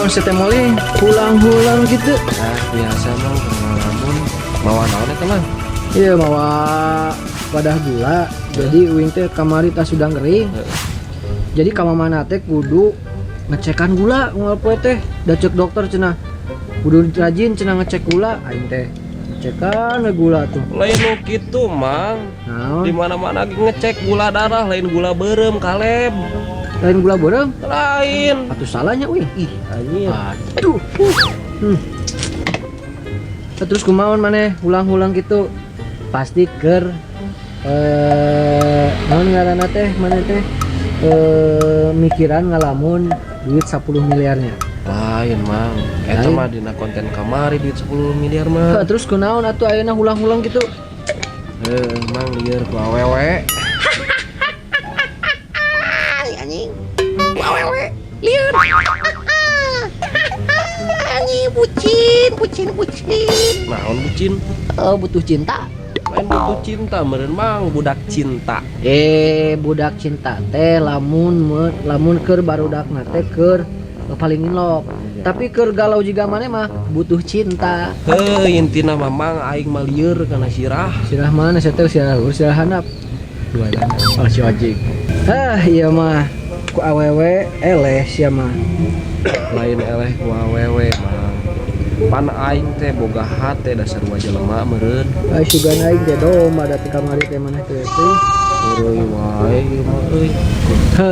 kunaon si teh Molly hulang-hulang gitu. Nah biasa mang pengalaman mawa naon eta mang. Iya mawa wadah gula. Jadi uing teh kamari tas sudah ngering. Jadi kamana teh kudu ngecekan gula ngoal poe teh. Da cek dokter cenah. Kudu rajin cenah ngecek gula aing teh. Ngecekan we gula tuh. Lain nu kitu mang. Naon? Di mana-mana ngecek gula darah lain gula beureum kalem. Lain gula beureum? Lain. Atuh salahnya uing. Ih, Anjir. aduh. Terus kumaon maneh ulang-ulang gitu. Pasti keur naon ngaranna teh maneh teh mikiran ngalamun duit 10 miliarnya. Lain mang. Eta Lain. mah dina konten kamari duit 10 miliar mah. Terus kunaon atuh ayeuna ulang-ulang gitu. Mang lieur ku awewe. Anjing awewe lieur anjing bucin Naon bucin? Butuh cinta. Lain butuh cinta meureun mang budak cinta. Budak cinta teh lamun keur barudakna teh keur paling love. Tapi keur galau jiga maneh mah butuh cinta. Intina mamang aing mah lieur kana sirah. Sirah mana saya tahu sirah handap. Dua dana. Oh si ojek. Iya mah ku awewe eleh sia mah. Lain eleh ku awewe mang. Pan aing teh boga hate dasar wajah jelema meureun. Sugan aing teh domba da ti kamari teh maneh teh. Ureuy wae ieu mah euy.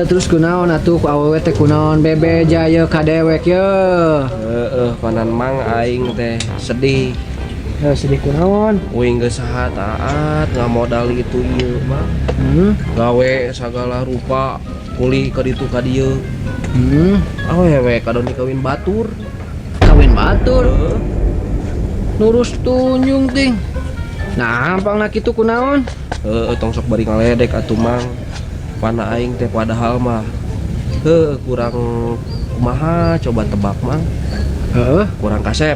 Terus kunaon atuh ku awewe teh kunaon bebe jaya kadewek ye. Panan mang aing teh sedih. Sedih kunaon? Uing geus saha taat ngamodal itu ieu mah. Gawe sagala rupa kuli ka ditu ka dieu. Awewe kadon dikawin batur. Kawin batur. Nurus tunjung ting. Nah, ampangna kitu kunaon? Tong sok bari ngaledek atuh mang. Pana aing teh padahal mah kurang kumaha coba tebak mang. Kurang kasep.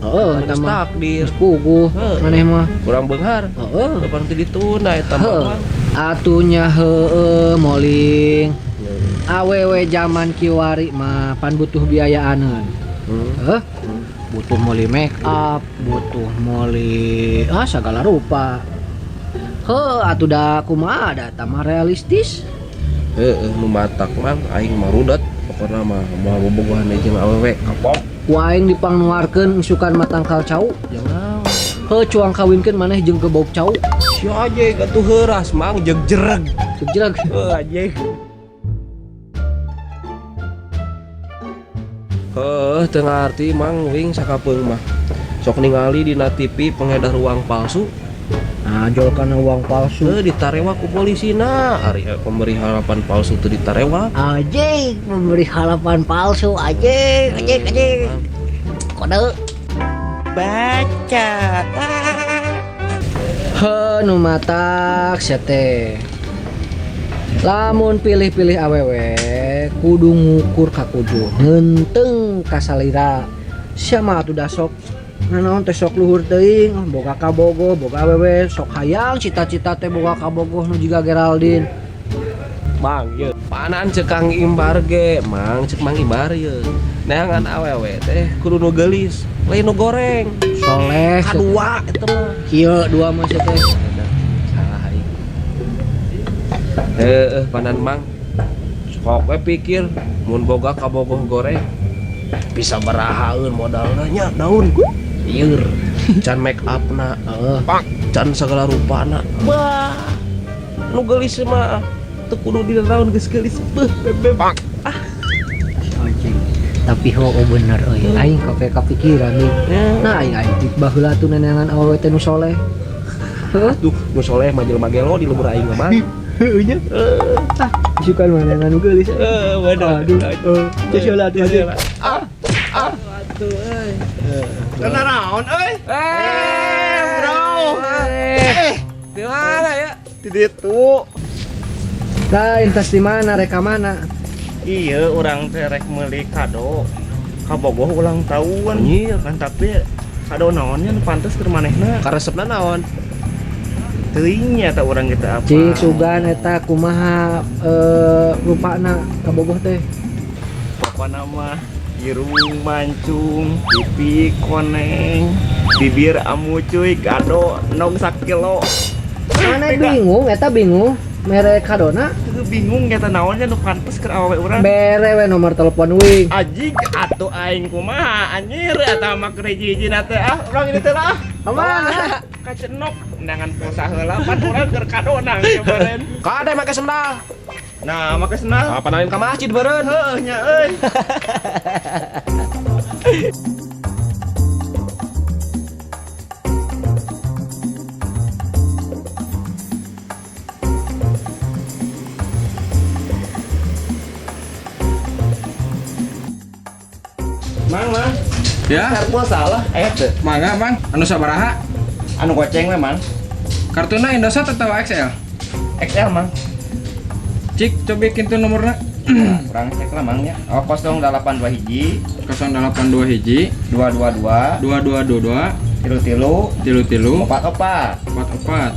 Eta mah takdir. puguh maneh mah. Kurang beunghar. Depan teh dituna eta mah. Atunya moling. Awewe zaman kiwari mah pan butuh biayaaneun. Butuh moli make up, butuh moli segala rupa. Atuh da kumaha da mah realistis. Nu matak mang aing marudat pokona mah moal bobogohan jeung awewe kapok. Ku aing dipangnuarkeun isukan matangkal cau. Jangan. Cuang kawinkeun maneh jeung kebog cau. Si aje gatuh heuras mang jegreg. Jegreg. Aje. Teu ngarti mang wing sakapeung mah. Sok ningali dina TV pengedar uang palsu. Jol kana uang palsu. Ditarewa ku polisina. Ari pemberi harapan palsu teu ditarewa. anjing memberi harapan palsu anjing kode baca Nu matak sia teh. Lamun pilih-pilih awewe kudu ngukur ka kudu henteu ka salira. Sia mah atuh da sok nanaon teh sok luhur teuing boga kabogoh boga awewe sok hayang cita-cita teh boga kabogoh nu jiga Geraldine. Mang ye panan cek Kang Imbar ge mang cek Mang Imbar ye neangan awewe teh kudu nu geulis lain nu goreng Soleh kadua eta mah kieu dua mah sia teh. salah aing panan mang sok we pikir mun boga kabogoh goreng bisa barahaeun modalna nya daun lieur can make upna pak can segala rupana bah nu geulis mah teu kudu dina naon geus geulis beuh bebek Anjing. Tapi bener euy aing kapikiran nih. Nah aing tik baheula tuh neneangan awewe teh nu soleh. Duh, nu soleh mah jelema gelo di lembur aing mah. Heuh nya. Sukan neneangan nu geulis. Waduh. Teu salah tuh. Atuh euy. Karena naon euy? Bro. Di mana ya? Di ditu. Lain tas di mana reka mana? Iya, orang teh rek meuli kado. Kabogoh ulang tahun. Anjir. Kan tapi kado naonnya nu pantes keur manehna. Karesepna naon? Teuing nya tah urang kita apa. Cik sugan eta kumaha rupana kabogoh teh. Pokona mah irung mancung, pipi koneng, bibir amu cuy, gado nong sakilo. Mana bingung, eta bingung. Merek kadona Itu bingung kita naonnya nu pantes ke awewe urang. bere we nomor telepon wing. Anjing atuh aing kumaha anjir eta mah keur hiji-hiji teh urang ini teh lah. Aman. Kacenok nangan pulsa heula pan urang keur kadona kemarin. Kade make sendal. Nah, make sendal. Apa nalin ka masjid beureun? Heuh nya euy. Mang, Ya, serpul salah, teu. mangga Bang. Anu sabaraha? Anu goceng we, Mang. Kartuna Indosat atau XL? XL, Mang. Cik, coba kintu nomorna. Kurang cek lah, Mang ya. Oh, 082 hiji, 082 hiji 222, 2222 tilu-tilu, tilu tilu 44. 44.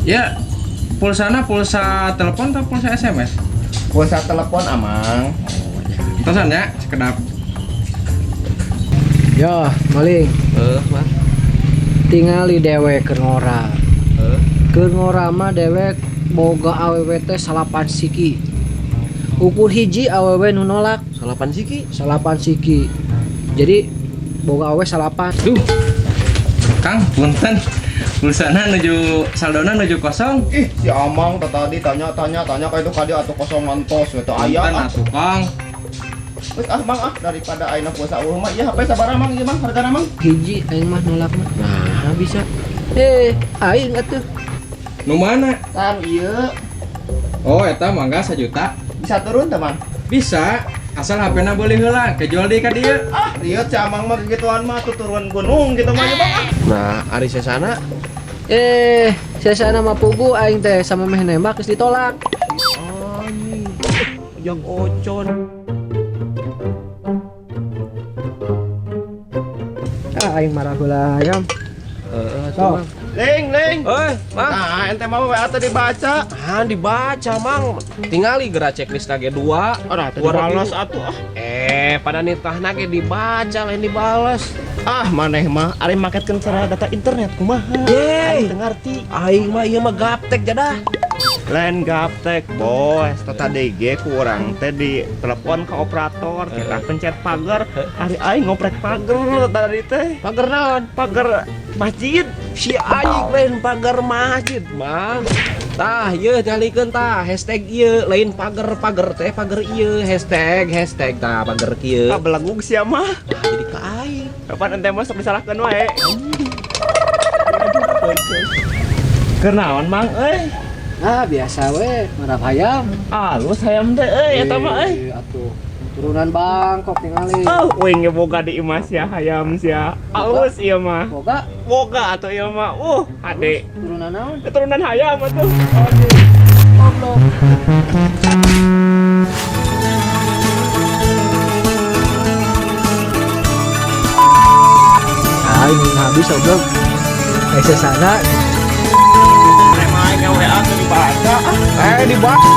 Ya, pulsana pulsa telepon atau pulsa SMS? Pulsa telepon, Amang. Tosan ya, sekedap. Yo, maling. Mah. Tingali dewe keur ngora. Keur ngora mah dewek boga awewe teh salapan siki. Ukur hiji awewe nu nolak Salapan siki. salapan siki. Jadi boga awewe salapan. Duh. Kang, punten. Pulsana nuju saldona nuju kosong. Ih, si Amang tadi tanya ka itu kadi atuh kosong ngantos eta aya. Punten atuh, Kang. Wes Mang daripada ayeuna pulsa eueuh mah ieu HP sabaraha Mang ieu Mang hargana Mang? Hiji aing mah nolak mah. Nah, bisa. Aing atuh. Nu mana? Kan ieu Oh, eta mangga 1 juta. bisa turun teman. Bisa, asal HP-na boleh heula, kejual deui ka dieu. Ah, ieu si Amang mah gituan mah tuh turun gunung gitu mah ya Bang. Nah, ari sesana Sesana mah pugu aing teh sama meh nembak geus ditolak. anjing. Yang ocon. Aing marah heula ayam. Sok. Ling. Mang. Nah, ente mah WA teh dibaca. Dibaca, Mang. Tingali geura checklist ge 2. Ora teh dibalas atuh ah. Pada nitahna ge dibaca lain dibales. Ah, maneh mah ari maketkeun cara data internet kumaha? Yeay. Aing teu ngarti. Aing mah ieu mah gaptek jadah. Lain gaptek, bos. Tata DG kurang teh di telepon ke operator, kita pencet pagar. Hari aing ngoprek pagar dari teh. Pager naon? Pagar masjid. Si aing lain pagar masjid, Mang. Tah, ieu jalikeun tah hashtag ieu lain pagar teh pagar ieu hashtag tah pagar kieu. Ah, belagug sia mah. Jadi ka aing. Kapan ente mah sok disalahkeun wae. Kenaon Mang euy? Nah, biasa we, marah hayam. Alus hayam teh euy eta mah euy. Atuh. Turunan Bangkok tingali. Oh, wing boga di imah sia hayam sia. Alus ieu mah. Boga Boga atuh ieu mah. Ade. turunan naon? Keturunan hayam atuh. Goblok. Aing habis goblok. Sesana Emang aing WA teh dibaca. Dibaca.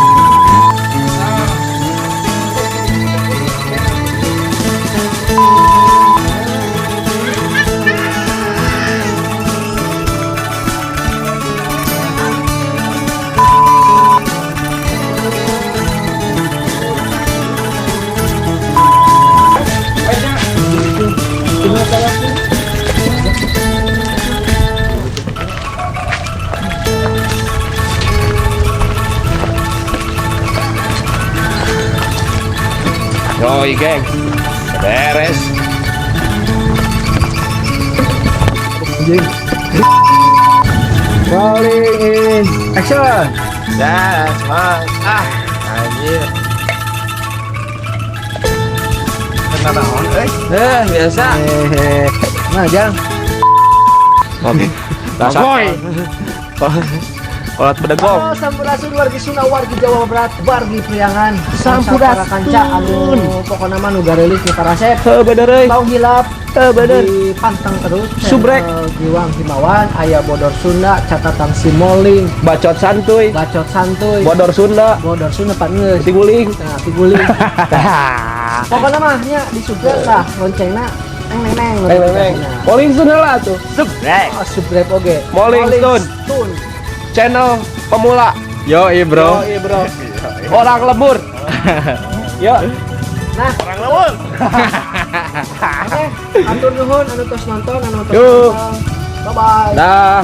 Yoi geng, beres. anjing. Rolling in action. Das, Mang. Anjir. Kenaon euy? Biasa. Nah, Jang. Oke. Boy. Kolat bedegong. Oh, sampurasun wargi Sunda wargi Jawa Barat wargi Priangan Sampurasun. kanca anu pokona mah nu garelis di Parasep Bener euy. tau hilap Bener. dipanteng terus Subrek. Giwang Himawan aya bodor Sunda catatan Simoling Bacot santuy. bacot santuy Bodor Sunda. bodor Sunda pan geus Tiguling. nah tiguling Pokoknya mah nya disubscribe lah loncengna neng. Rolling Stone lah tuh. Subscribe. Oh, subscribe oge. Rolling Stone. Channel pemula. Yo, iya bro. Iya, Bro. Orang lembur. Yo. Nah, Orang lewat. oke. Atur nuhun anu tos nonton, anu tos Yuk. nonton. Bye bye. Dah.